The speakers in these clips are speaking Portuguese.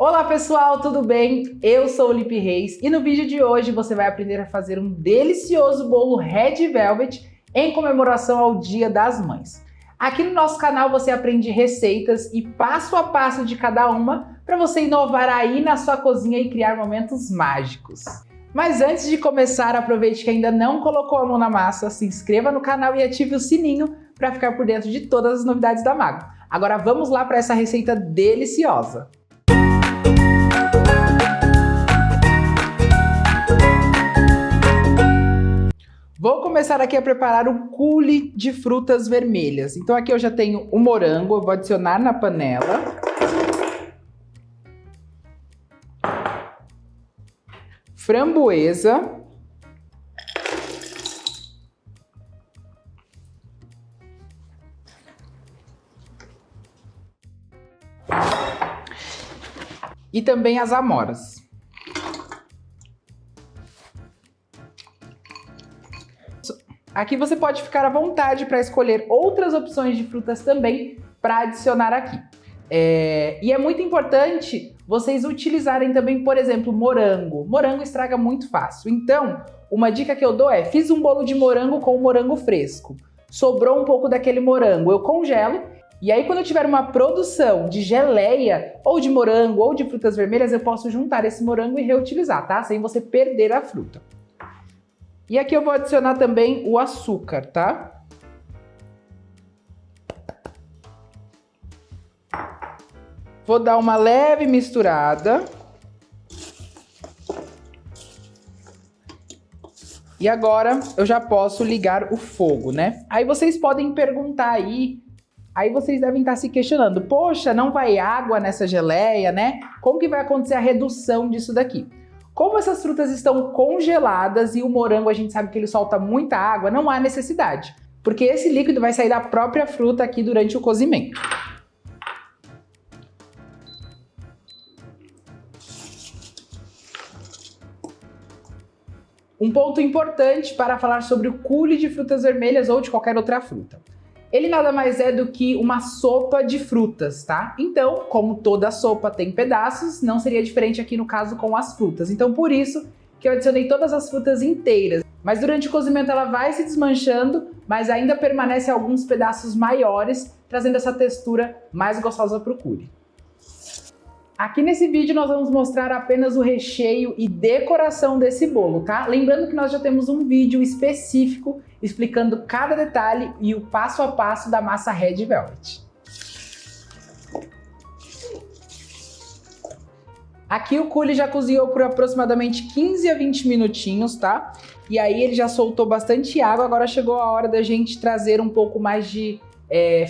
Olá pessoal, tudo bem? Eu sou o Lipe Reis e no vídeo de hoje você vai aprender a fazer um delicioso bolo Red Velvet em comemoração ao Dia das Mães. Aqui no nosso canal você aprende receitas e passo a passo de cada uma para você inovar aí na sua cozinha e criar momentos mágicos. Mas antes de começar, aproveite que ainda não colocou a mão na massa, se inscreva no canal e ative o sininho para ficar por dentro de todas as novidades da Mago. Agora vamos lá para essa receita deliciosa! Vou começar aqui a preparar o coulis de frutas vermelhas. Então aqui eu já tenho o morango, eu vou adicionar na panela. Framboesa. E também as amoras. Aqui você pode ficar à vontade para escolher outras opções de frutas também para adicionar aqui. E é muito importante vocês utilizarem também, por exemplo, morango. Morango estraga muito fácil. Então, uma dica que eu dou é, fiz um bolo de morango com morango fresco. Sobrou um pouco daquele morango, eu congelo. E aí quando eu tiver uma produção de geleia, ou de morango, ou de frutas vermelhas, eu posso juntar esse morango e reutilizar, tá? Sem você perder a fruta. E aqui eu vou adicionar também o açúcar, tá? Vou dar uma leve misturada. E agora eu já posso ligar o fogo, né? Aí vocês podem perguntar aí vocês devem estar se questionando, poxa, não vai água nessa geleia, né? Como que vai acontecer a redução disso daqui? Como essas frutas estão congeladas e o morango a gente sabe que ele solta muita água, não há necessidade, porque esse líquido vai sair da própria fruta aqui durante o cozimento. Um ponto importante para falar sobre o coulis de frutas vermelhas ou de qualquer outra fruta. Ele nada mais é do que uma sopa de frutas, tá? Então, como toda sopa tem pedaços, não seria diferente aqui no caso com as frutas. Então, por isso que eu adicionei todas as frutas inteiras. Mas durante o cozimento ela vai se desmanchando, mas ainda permanece alguns pedaços maiores, trazendo essa textura mais gostosa para o coulis. Aqui nesse vídeo nós vamos mostrar apenas o recheio e decoração desse bolo, tá? Lembrando que nós já temos um vídeo específico explicando cada detalhe e o passo a passo da massa Red Velvet. Aqui o coulis já cozinhou por aproximadamente 15 a 20 minutinhos, tá? E aí ele já soltou bastante água, agora chegou a hora da gente trazer um pouco mais de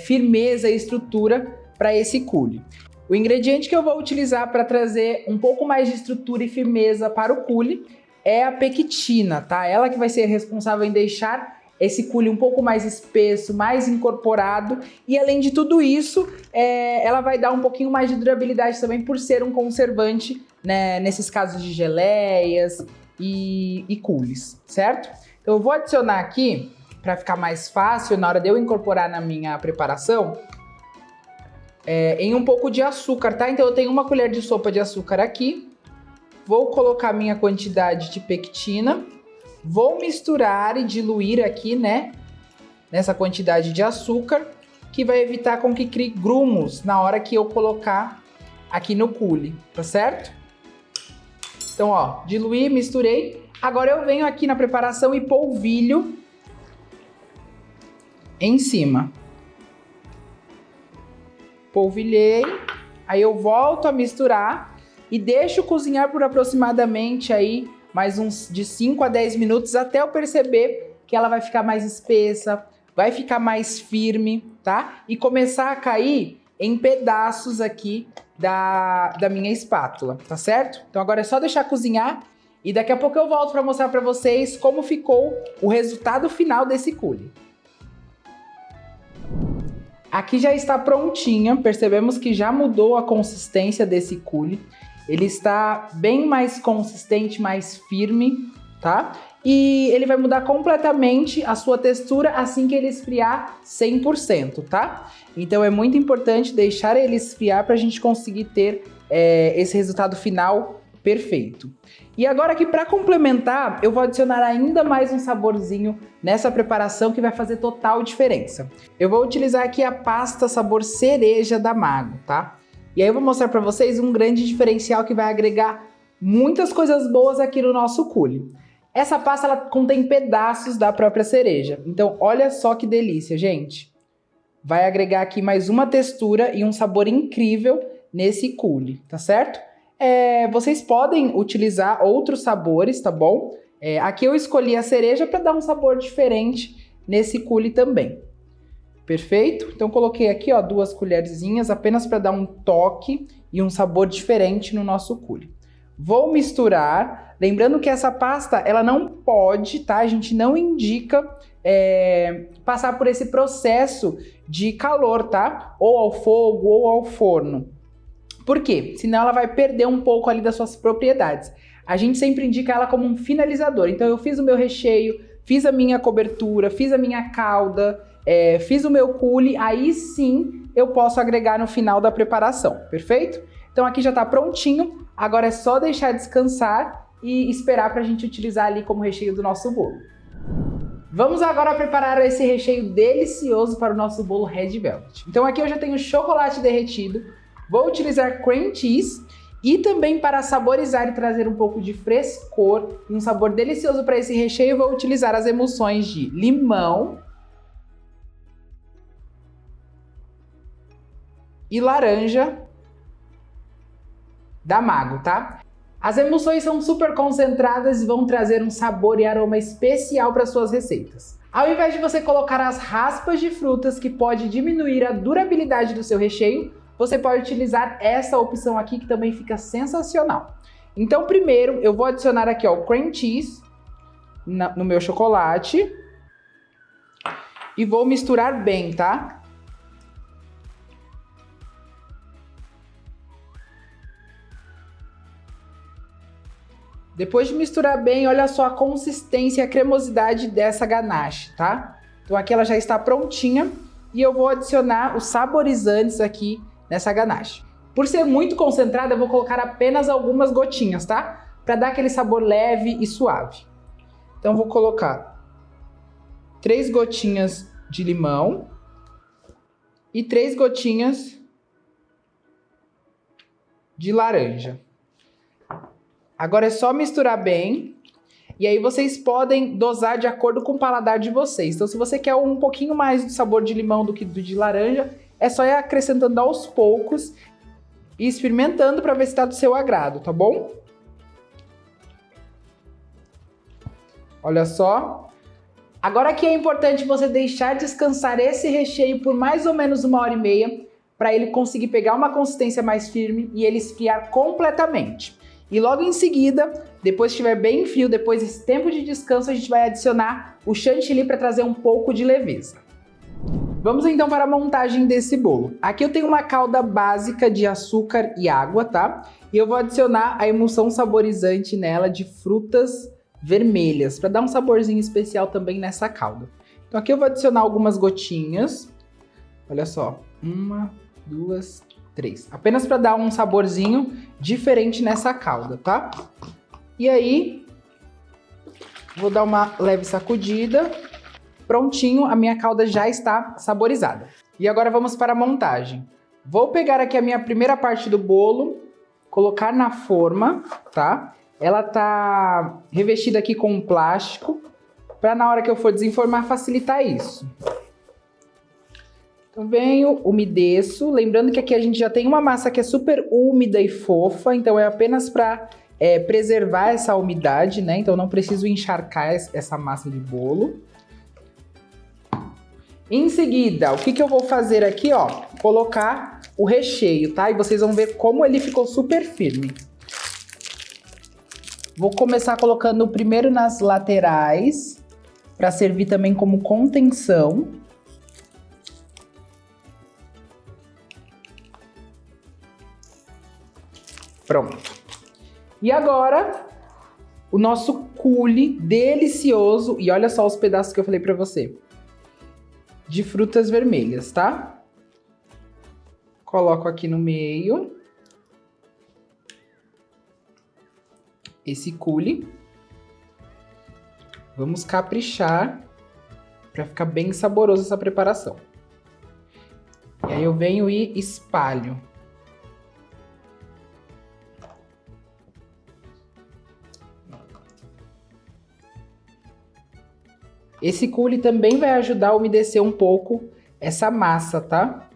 firmeza e estrutura para esse coulis. O ingrediente que eu vou utilizar para trazer um pouco mais de estrutura e firmeza para o coulis é a pectina, tá? Ela que vai ser responsável em deixar esse coulis um pouco mais espesso, mais incorporado, e além de tudo isso, ela vai dar um pouquinho mais de durabilidade também por ser um conservante, né, nesses casos de geleias e coulis, certo? Então eu vou adicionar aqui, para ficar mais fácil na hora de eu incorporar na minha preparação, em um pouco de açúcar, tá? Então eu tenho uma colher de sopa de açúcar aqui, vou colocar minha quantidade de pectina, vou misturar e diluir aqui, né, nessa quantidade de açúcar, que vai evitar com que crie grumos na hora que eu colocar aqui no coulis, tá certo? Então, ó, diluí, misturei. Agora eu venho aqui na preparação e polvilho em cima. Polvilhei, aí eu volto a misturar e deixo cozinhar por aproximadamente aí mais uns de 5 a 10 minutos até eu perceber que ela vai ficar mais espessa, vai ficar mais firme, tá? E começar a cair em pedaços aqui da minha espátula, tá certo? Então agora é só deixar cozinhar e daqui a pouco eu volto para mostrar para vocês como ficou o resultado final desse coulis. Aqui já está prontinha, percebemos que já mudou a consistência desse coulis. Ele está bem mais consistente, mais firme, tá? E ele vai mudar completamente a sua textura assim que ele esfriar 100%, tá? Então é muito importante deixar ele esfriar para a gente conseguir ter esse resultado final perfeito. E agora aqui para complementar, eu vou adicionar ainda mais um saborzinho nessa preparação que vai fazer total diferença. Eu vou utilizar aqui a pasta sabor cereja da Mago, tá? E aí eu vou mostrar para vocês um grande diferencial que vai agregar muitas coisas boas aqui no nosso coulis. Essa pasta ela contém pedaços da própria cereja. Então olha só que delícia, gente. Vai agregar aqui mais uma textura e um sabor incrível nesse coulis, tá certo? Vocês podem utilizar outros sabores, tá bom? Aqui eu escolhi a cereja para dar um sabor diferente nesse coulis também. Perfeito? Então coloquei aqui, ó, 2 colherzinhas apenas para dar um toque e um sabor diferente no nosso coulis. Vou misturar, lembrando que essa pasta ela não pode, tá? A gente não indica passar por esse processo de calor, tá? Ou ao fogo ou ao forno. Por quê? Senão ela vai perder um pouco ali das suas propriedades. A gente sempre indica ela como um finalizador. Então eu fiz o meu recheio, fiz a minha cobertura, fiz a minha calda, fiz o meu coulis, aí sim eu posso agregar no final da preparação, perfeito? Então aqui já tá prontinho, agora é só deixar descansar e esperar pra gente utilizar ali como recheio do nosso bolo. Vamos agora preparar esse recheio delicioso para o nosso bolo Red Velvet. Então aqui eu já tenho chocolate derretido, vou utilizar cream cheese e também para saborizar e trazer um pouco de frescor e um sabor delicioso para esse recheio, vou utilizar as emulsões de limão e laranja da Mago, tá? As emulsões são super concentradas e vão trazer um sabor e aroma especial para suas receitas. Ao invés de você colocar as raspas de frutas, que pode diminuir a durabilidade do seu recheio, você pode utilizar essa opção aqui que também fica sensacional. Então primeiro eu vou adicionar aqui, ó, o cream cheese no meu chocolate e vou misturar bem, tá? Depois de misturar bem, olha só a consistência e a cremosidade dessa ganache, tá? Então aqui ela já está prontinha e eu vou adicionar os saborizantes aqui nessa ganache. Por ser muito concentrada, eu vou colocar apenas algumas gotinhas, tá? Para dar aquele sabor leve e suave. Então vou colocar 3 gotinhas de limão e 3 gotinhas de laranja. Agora é só misturar bem e aí vocês podem dosar de acordo com o paladar de vocês. Então se você quer um pouquinho mais do sabor de limão do que do de laranja, é só ir acrescentando aos poucos e experimentando para ver se está do seu agrado, tá bom? Olha só. Agora aqui é importante você deixar descansar esse recheio por mais ou menos 1h30 para ele conseguir pegar uma consistência mais firme e ele esfriar completamente. E logo em seguida, depois que estiver bem frio, depois desse tempo de descanso, a gente vai adicionar o chantilly para trazer um pouco de leveza. Vamos então para a montagem desse bolo. Aqui eu tenho uma calda básica de açúcar e água, tá? E eu vou adicionar a emulsão saborizante nela de frutas vermelhas, para dar um saborzinho especial também nessa calda. Então aqui eu vou adicionar algumas gotinhas. Olha só, 1, 2, 3. Apenas para dar um saborzinho diferente nessa calda, tá? E aí, vou dar uma leve sacudida. Prontinho, a minha calda já está saborizada. E agora vamos para a montagem. Vou pegar aqui a minha primeira parte do bolo, colocar na forma, tá? Ela tá revestida aqui com um plástico, para na hora que eu for desenformar facilitar isso. Então venho, umedeço, lembrando que aqui a gente já tem uma massa que é super úmida e fofa, então é apenas para preservar essa umidade, né? Então não preciso encharcar essa massa de bolo. Em seguida, o que eu vou fazer aqui, ó? Colocar o recheio, tá? E vocês vão ver como ele ficou super firme. Vou começar colocando primeiro nas laterais, para servir também como contenção. Pronto. E agora, o nosso coulis delicioso. E olha só os pedaços que eu falei pra você. De frutas vermelhas, tá? Coloco aqui no meio. esse coulis. Vamos caprichar para ficar bem saboroso essa preparação. E aí eu venho e espalho. Esse coulis também vai ajudar a umedecer um pouco essa massa, tá?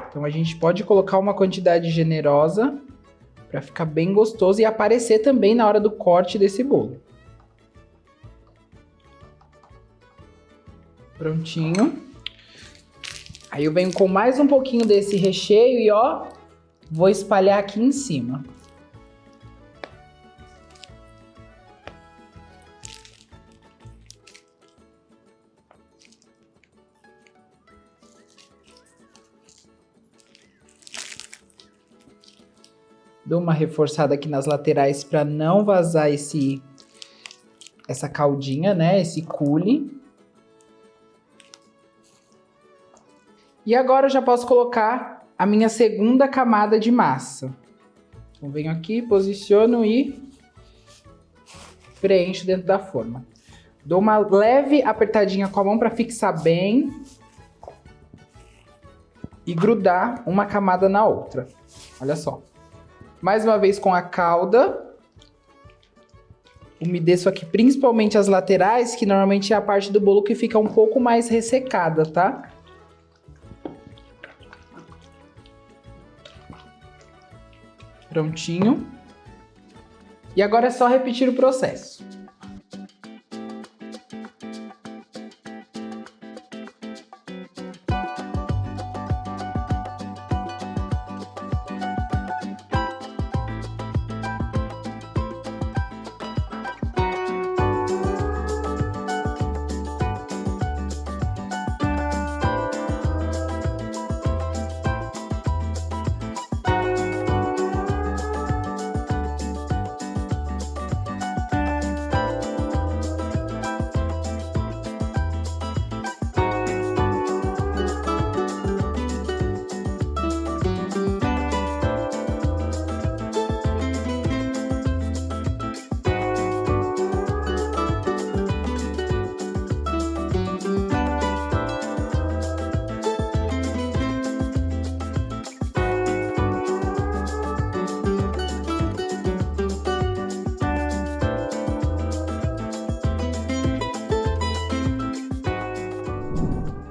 Então a gente pode colocar uma quantidade generosa para ficar bem gostoso e aparecer também na hora do corte desse bolo. Prontinho. Aí eu venho com mais um pouquinho desse recheio e ó, vou espalhar aqui em cima. Dou uma reforçada aqui nas laterais para não vazar essa caldinha, né? Esse coulis. E agora eu já posso colocar a minha segunda camada de massa. Então venho aqui, posiciono e preencho dentro da forma. Dou uma leve apertadinha com a mão para fixar bem e grudar uma camada na outra. Olha só. Mais uma vez com a calda. Umedeço aqui principalmente as laterais, que normalmente é a parte do bolo que fica um pouco mais ressecada, tá? Prontinho. E agora é só repetir o processo.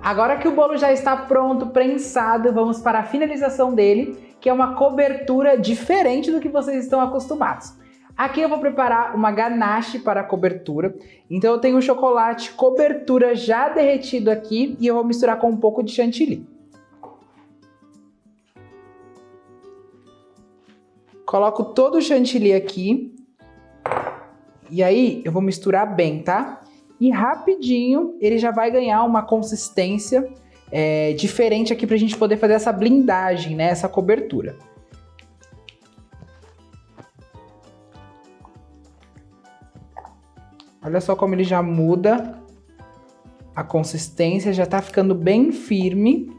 Agora que o bolo já está pronto, prensado, vamos para a finalização dele, que é uma cobertura diferente do que vocês estão acostumados. Aqui eu vou preparar uma ganache para a cobertura. Então eu tenho o chocolate cobertura já derretido aqui e eu vou misturar com um pouco de chantilly. Coloco todo o chantilly aqui. E aí eu vou misturar bem, tá? E rapidinho ele já vai ganhar uma consistência diferente aqui pra gente poder fazer essa blindagem, né? Essa cobertura. Olha só como ele já muda a consistência, já tá ficando bem firme.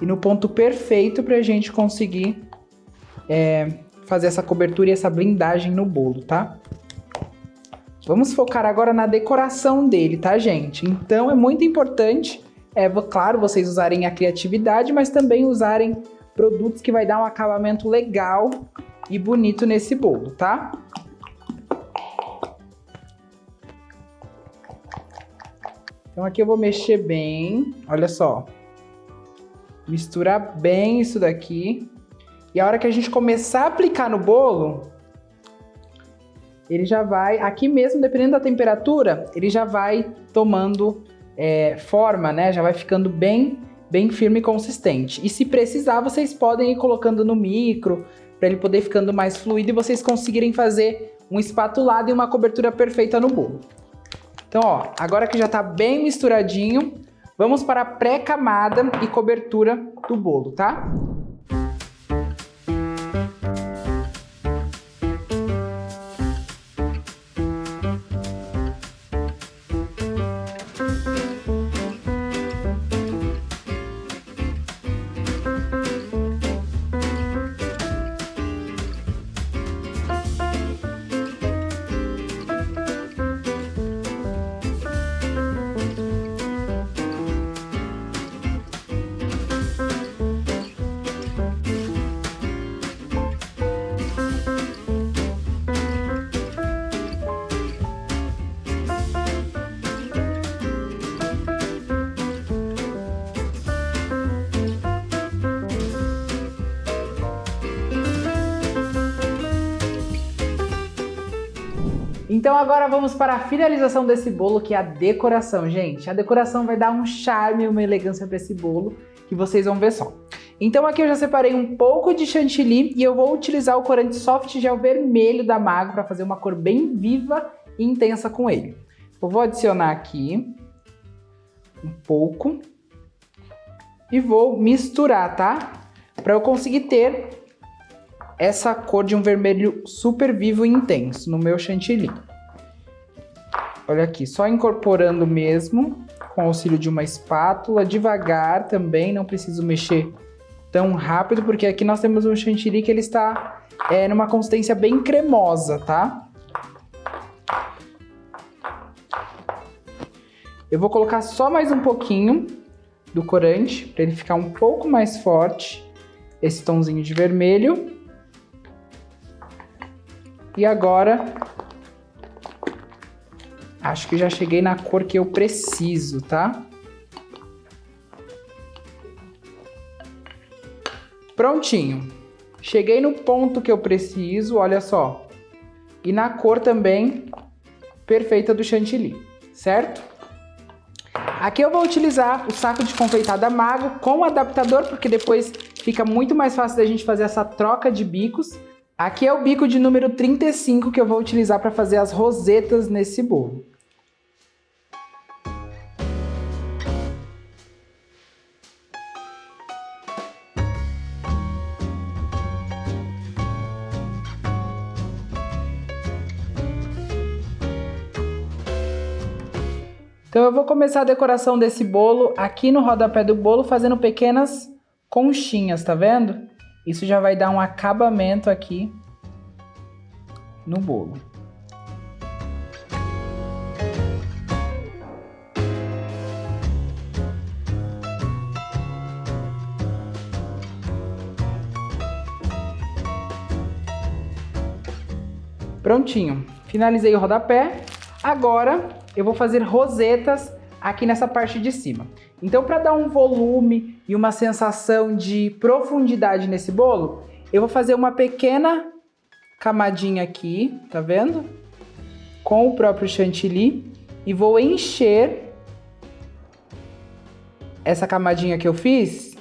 E no ponto perfeito pra gente conseguir fazer essa cobertura e essa blindagem no bolo, tá? Vamos focar agora na decoração dele, tá, gente? Então é muito importante, claro, vocês usarem a criatividade, mas também usarem produtos que vai dar um acabamento legal e bonito nesse bolo, tá? Então aqui eu vou mexer bem, olha só. Misturar bem isso daqui. E a hora que a gente começar a aplicar no bolo, ele já vai, aqui mesmo, dependendo da temperatura, ele já vai tomando forma, né? Já vai ficando bem firme e consistente. E se precisar, vocês podem ir colocando no micro, para ele poder ficando mais fluido e vocês conseguirem fazer um espatulado e uma cobertura perfeita no bolo. Então, ó, agora que já tá bem misturadinho, vamos para a pré-camada e cobertura do bolo, tá? Então agora vamos para a finalização desse bolo, que é a decoração, gente. A decoração vai dar um charme e uma elegância para esse bolo, que vocês vão ver só. Então aqui eu já separei um pouco de chantilly e eu vou utilizar o corante soft gel vermelho da Mago para fazer uma cor bem viva e intensa com ele. Eu vou adicionar aqui um pouco e vou misturar, tá? Para eu conseguir ter essa cor de um vermelho super vivo e intenso no meu chantilly. Olha aqui, só incorporando mesmo, com o auxílio de uma espátula, devagar também, não preciso mexer tão rápido, porque aqui nós temos um chantilly que ele está numa consistência bem cremosa, tá? Eu vou colocar só mais um pouquinho do corante, para ele ficar um pouco mais forte, esse tomzinho de vermelho. E agora, acho que já cheguei na cor que eu preciso, tá? Prontinho. Cheguei no ponto que eu preciso, olha só. E na cor também perfeita do chantilly, certo? Aqui eu vou utilizar o saco de confeitar da Mago com o adaptador, porque depois fica muito mais fácil da gente fazer essa troca de bicos. Aqui é o bico de número 35 que eu vou utilizar para fazer as rosetas nesse bolo. Então eu vou começar a decoração desse bolo aqui no rodapé do bolo, fazendo pequenas conchinhas, tá vendo? Isso já vai dar um acabamento aqui no bolo. Prontinho, finalizei o rodapé. Agora eu vou fazer rosetas aqui nessa parte de cima. Então, para dar um volume e uma sensação de profundidade nesse bolo, eu vou fazer uma pequena camadinha aqui, tá vendo? Com o próprio chantilly e vou encher essa camadinha que eu fiz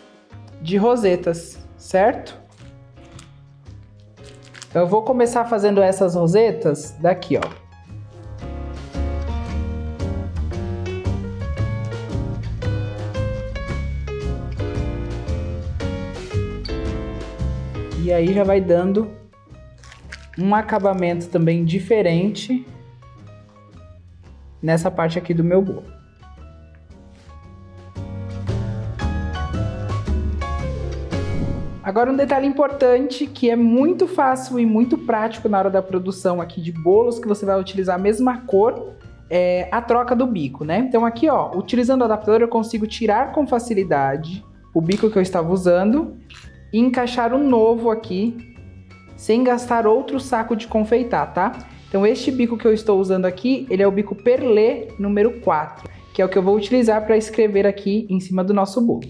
de rosetas, certo? Então, eu vou começar fazendo essas rosetas daqui, ó. E aí já vai dando um acabamento também diferente nessa parte aqui do meu bolo. Agora um detalhe importante que é muito fácil e muito prático na hora da produção aqui de bolos, que você vai utilizar a mesma cor, é a troca do bico, né? Então aqui, ó, utilizando o adaptador eu consigo tirar com facilidade o bico que eu estava usando e encaixar um novo aqui, sem gastar outro saco de confeitar, tá? Então este bico que eu estou usando aqui, ele é o bico Perlé número 4, que é o que eu vou utilizar para escrever aqui em cima do nosso bolo.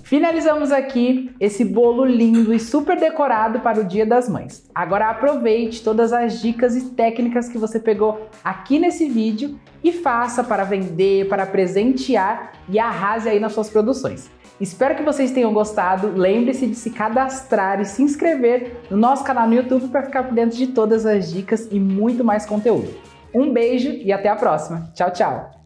Finalizamos aqui esse bolo lindo e super decorado para o Dia das Mães. Agora aproveite todas as dicas e técnicas que você pegou aqui nesse vídeo e faça para vender, para presentear e arrase aí nas suas produções. Espero que vocês tenham gostado. Lembre-se de se cadastrar e se inscrever no nosso canal no YouTube para ficar por dentro de todas as dicas e muito mais conteúdo. Um beijo e até a próxima. Tchau, tchau!